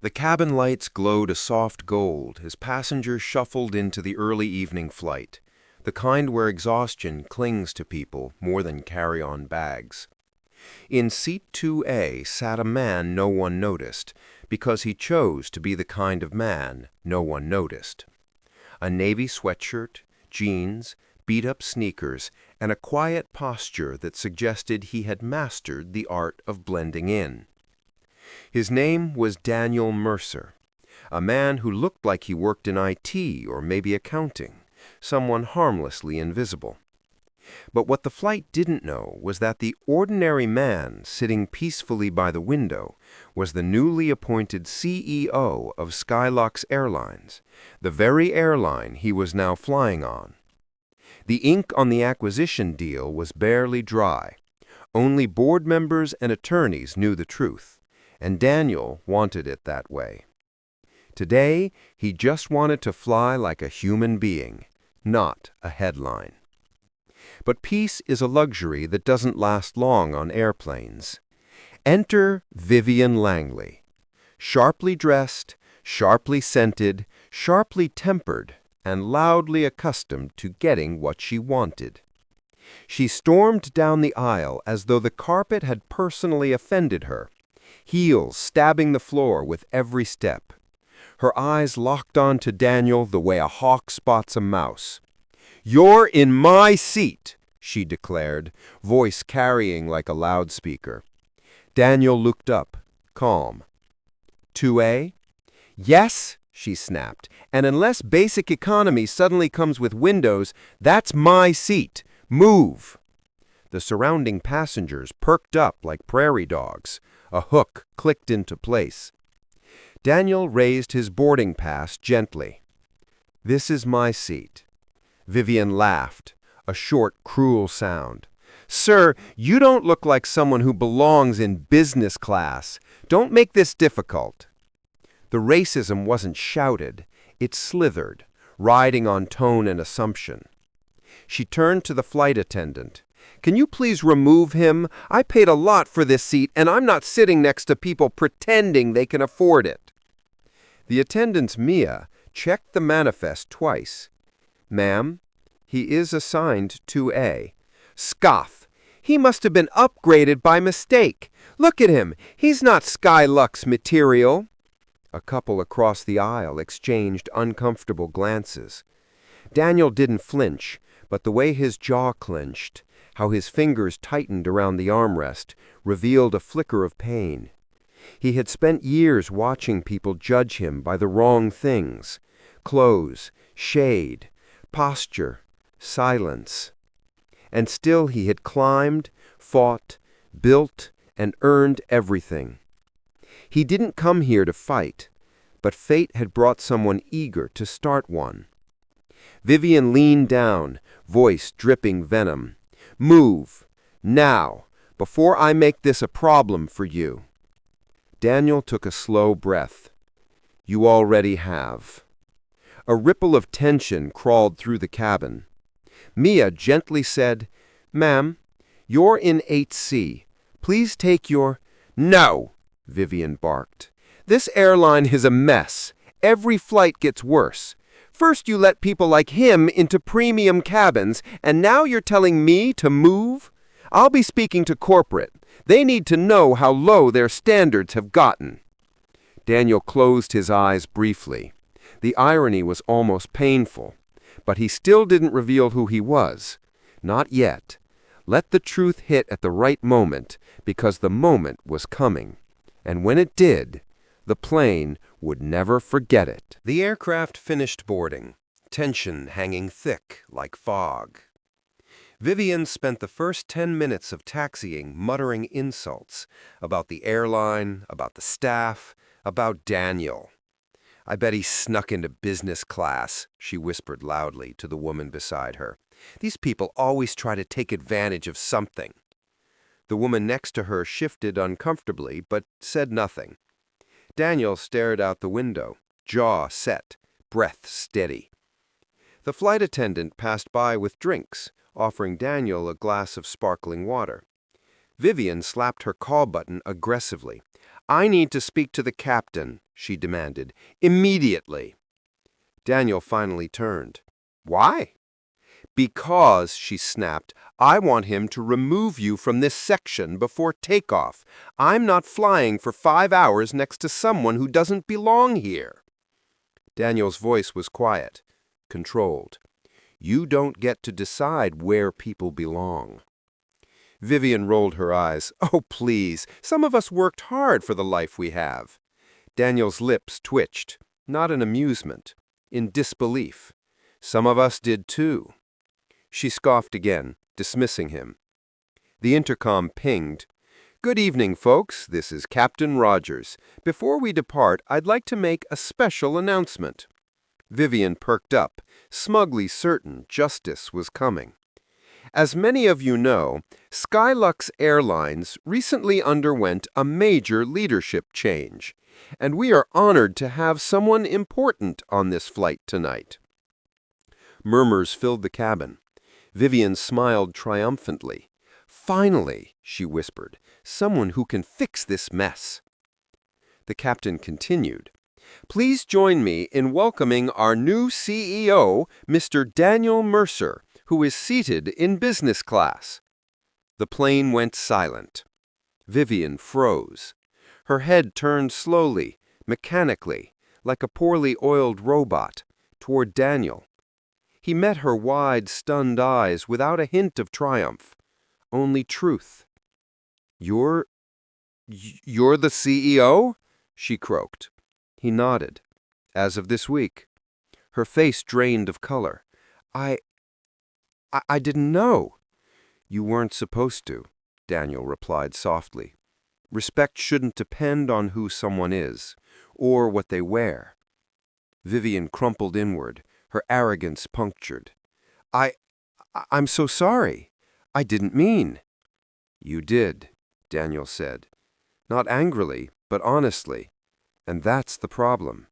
The cabin lights glowed a soft gold as passengers shuffled into the early evening flight, the kind where exhaustion clings to people more than carry-on bags. In seat 2A sat a man no one noticed, because he chose to be the kind of man no one noticed. A navy sweatshirt, jeans, beat-up sneakers, and a quiet posture that suggested he had mastered the art of blending in. His name was Daniel Mercer, a man who looked like he worked in IT or maybe accounting, someone harmlessly invisible. But what the flight didn't know was that the ordinary man sitting peacefully by the window was the newly appointed CEO of Skylox Airlines, the very airline he was now flying on. The ink on the acquisition deal was barely dry. Only board members and attorneys knew the truth, and Daniel wanted it that way. Today, he just wanted to fly like a human being, not a headline. But peace is a luxury that doesn't last long on airplanes. Enter Vivian Langley, sharply dressed, sharply scented, sharply tempered, and loudly accustomed to getting what she wanted. She stormed down the aisle as though the carpet had personally offended her, heels stabbing the floor with every step. Her eyes locked on to Daniel the way a hawk spots a mouse. "You're in my seat," she declared, voice carrying like a loudspeaker. Daniel looked up, calm. "2A?" "Yes," she snapped, "and unless basic economy suddenly comes with windows, that's my seat. Move!" The surrounding passengers perked up like prairie dogs. A hook clicked into place. Daniel raised his boarding pass gently. "This is my seat." Vivian laughed, a short, cruel sound. "Sir, you don't look like someone who belongs in business class. Don't make this difficult." The racism wasn't shouted, it slithered, riding on tone and assumption. She turned to the flight attendant. "Can you please remove him? I paid a lot for this seat, and I'm not sitting next to people pretending they can afford it." The attendant's Mia checked the manifest twice. "Ma'am, he is assigned 2A. "Scoff! He must have been upgraded by mistake. Look at him! He's not Skylux material." A couple across the aisle exchanged uncomfortable glances. Daniel didn't flinch, but the way his jaw clenched, how his fingers tightened around the armrest, revealed a flicker of pain. He had spent years watching people judge him by the wrong things: clothes, shade, posture, silence. And still he had climbed, fought, built, and earned everything. He didn't come here to fight, but fate had brought someone eager to start one. Vivian leaned down, voice dripping venom. "Move, now, before I make this a problem for you." Daniel took a slow breath. "You already have." A ripple of tension crawled through the cabin. Mia gently said, "Ma'am, you're in 8C. Please take your—" "No!" Vivian barked. "This airline is a mess. Every flight gets worse. First you let people like him into premium cabins, and now you're telling me to move? I'll be speaking to corporate. They need to know how low their standards have gotten." Daniel closed his eyes briefly. The irony was almost painful, but he still didn't reveal who he was. Not yet. Let the truth hit at the right moment, because the moment was coming. And when it did, the plane would never forget it. The aircraft finished boarding, tension hanging thick like fog. Vivian spent the first 10 minutes of taxiing muttering insults about the airline, about the staff, about Daniel. "I bet he snuck into business class," she whispered loudly to the woman beside her. "These people always try to take advantage of something." The woman next to her shifted uncomfortably, but said nothing. Daniel stared out the window, jaw set, breath steady. The flight attendant passed by with drinks, offering Daniel a glass of sparkling water. Vivian slapped her call button aggressively. "I need to speak to the captain," she demanded. Immediately. Daniel finally turned. Why? Because, she snapped, I want him to remove you from this section before takeoff. I'm not flying for 5 hours next to someone who doesn't belong here. Daniel's voice was quiet, controlled. You don't get to decide where people belong. Vivian rolled her eyes. Oh, please, some of us worked hard for the life we have. Daniel's lips twitched, not in amusement, in disbelief. Some of us did too. She scoffed again, dismissing him. The intercom pinged. Good evening, folks. This is Captain Rogers. Before we depart, I'd like to make a special announcement. Vivian perked up, smugly certain justice was coming. As many of you know, Skylux Airlines recently underwent a major leadership change, and we are honored to have someone important on this flight tonight. Murmurs filled the cabin. Vivian smiled triumphantly. Finally, she whispered, someone who can fix this mess. The captain continued. Please join me in welcoming our new CEO, Mr. Daniel Mercer, who is seated in business class. The plane went silent. Vivian froze. Her head turned slowly, mechanically, like a poorly oiled robot, toward Daniel. He met her wide, stunned eyes without a hint of triumph, only truth. You're the CEO? She croaked. He nodded. As of this week. Her face drained of color. I didn't know. You weren't supposed to, Daniel replied softly. Respect shouldn't depend on who someone is, or what they wear. Vivian crumpled inward, her arrogance punctured. I'm so sorry. I didn't mean. You did, Daniel said. Not angrily, but honestly. And that's the problem.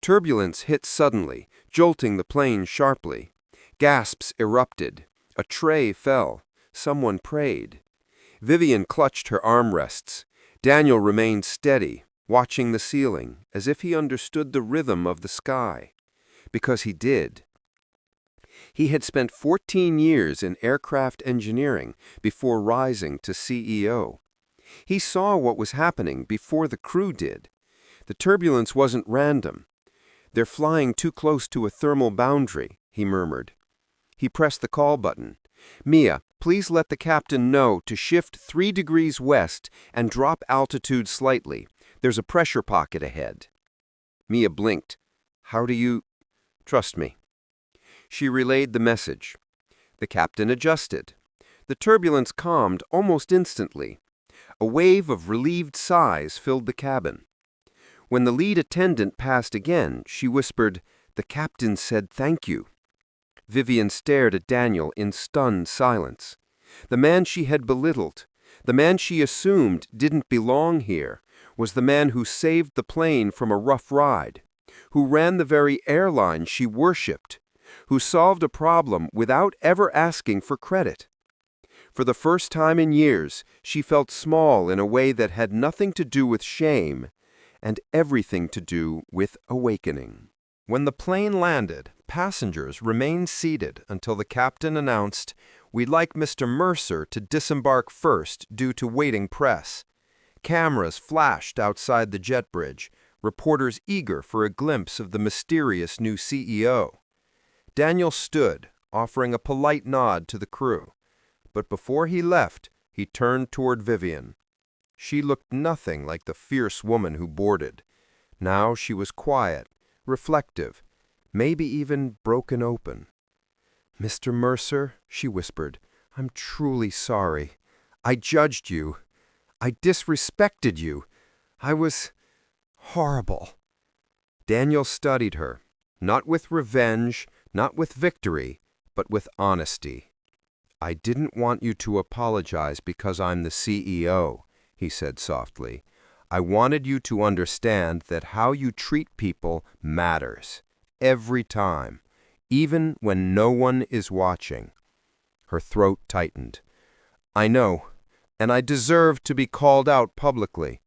Turbulence hit suddenly, jolting the plane sharply. Gasps erupted. A tray fell. Someone prayed. Vivian clutched her armrests. Daniel remained steady, watching the ceiling, as if he understood the rhythm of the sky. Because he did. He had spent 14 years in aircraft engineering before rising to CEO. He saw what was happening before the crew did. The turbulence wasn't random. They're flying too close to a thermal boundary, he murmured. He pressed the call button. Mia, please let the captain know to shift 3 degrees west and drop altitude slightly. There's a pressure pocket ahead. Mia blinked. How do you... Trust me. She relayed the message. The captain adjusted. The turbulence calmed almost instantly. A wave of relieved sighs filled the cabin. When the lead attendant passed again, she whispered, The captain said thank you. Vivian stared at Daniel in stunned silence. The man she had belittled, the man she assumed didn't belong here, was the man who saved the plane from a rough ride, who ran the very airline she worshipped, who solved a problem without ever asking for credit. For the first time in years, she felt small in a way that had nothing to do with shame and everything to do with awakening. When the plane landed, passengers remained seated until the captain announced, We'd like Mr. Mercer to disembark first due to waiting press. Cameras flashed outside the jet bridge, reporters eager for a glimpse of the mysterious new CEO. Daniel stood, offering a polite nod to the crew. But before he left, he turned toward Vivian. She looked nothing like the fierce woman who boarded. Now she was quiet, reflective, maybe even broken open. Mr. Mercer, she whispered, I'm truly sorry. I judged you. I disrespected you. I was horrible. Daniel studied her, not with revenge, not with victory, but with honesty. I didn't want you to apologize because I'm the CEO, he said softly. I wanted you to understand that how you treat people matters, every time, even when no one is watching. Her throat tightened. I know, and I deserve to be called out publicly.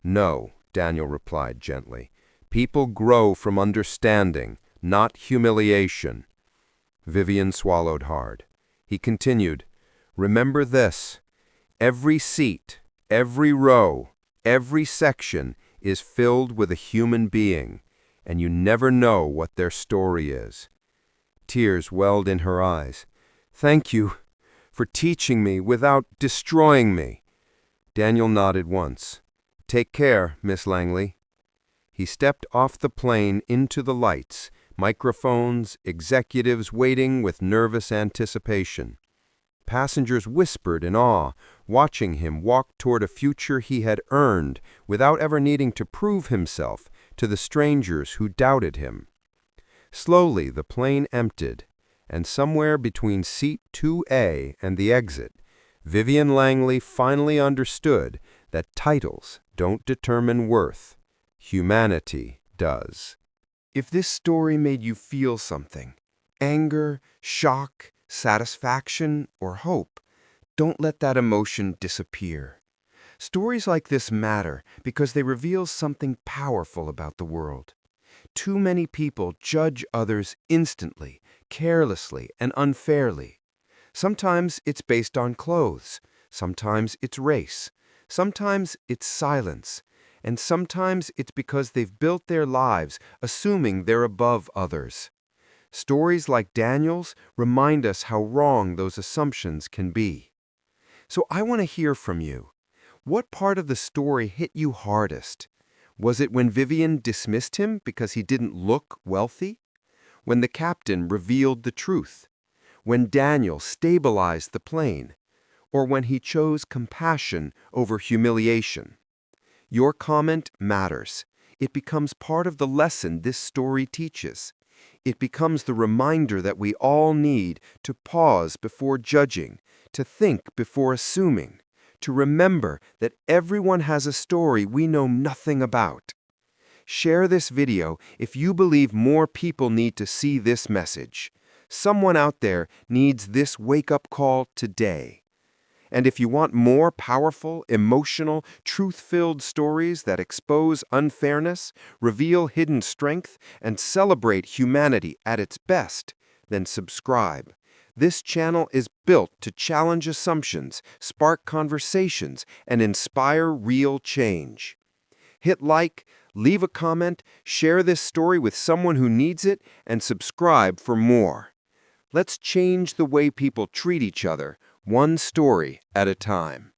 No, Daniel replied gently. People grow from understanding, not humiliation. Vivian swallowed hard. He continued, remember this. Every seat, every row, every section is filled with a human being, and you never know what their story is. Tears welled in her eyes. Thank you for teaching me without destroying me. Daniel nodded once. Take care, Miss Langley. He stepped off the plane into the lights, microphones, executives waiting with nervous anticipation. Passengers whispered in awe, watching him walk toward a future he had earned without ever needing to prove himself to the strangers who doubted him. Slowly the plane emptied, and somewhere between seat 2A and the exit, Vivian Langley finally understood that titles don't determine worth. Humanity does. If this story made you feel something, anger, shock, satisfaction, or hope, don't let that emotion disappear. Stories like this matter because they reveal something powerful about the world. Too many people judge others instantly, carelessly, and unfairly. Sometimes it's based on clothes, sometimes it's race, sometimes it's silence, and sometimes it's because they've built their lives assuming they're above others. Stories like Daniel's remind us how wrong those assumptions can be. So I want to hear from you. What part of the story hit you hardest? Was it when Vivian dismissed him because he didn't look wealthy? When the captain revealed the truth? When Daniel stabilized the plane? Or when he chose compassion over humiliation? Your comment matters. It becomes part of the lesson this story teaches. It becomes the reminder that we all need to pause before judging, to think before assuming, to remember that everyone has a story we know nothing about. Share this video if you believe more people need to see this message. Someone out there needs this wake-up call today. And if you want more powerful, emotional, truth-filled stories that expose unfairness, reveal hidden strength, and celebrate humanity at its best, then subscribe. This channel is built to challenge assumptions, spark conversations, and inspire real change. Hit like, leave a comment, share this story with someone who needs it, and subscribe for more. Let's change the way people treat each other, one story at a time.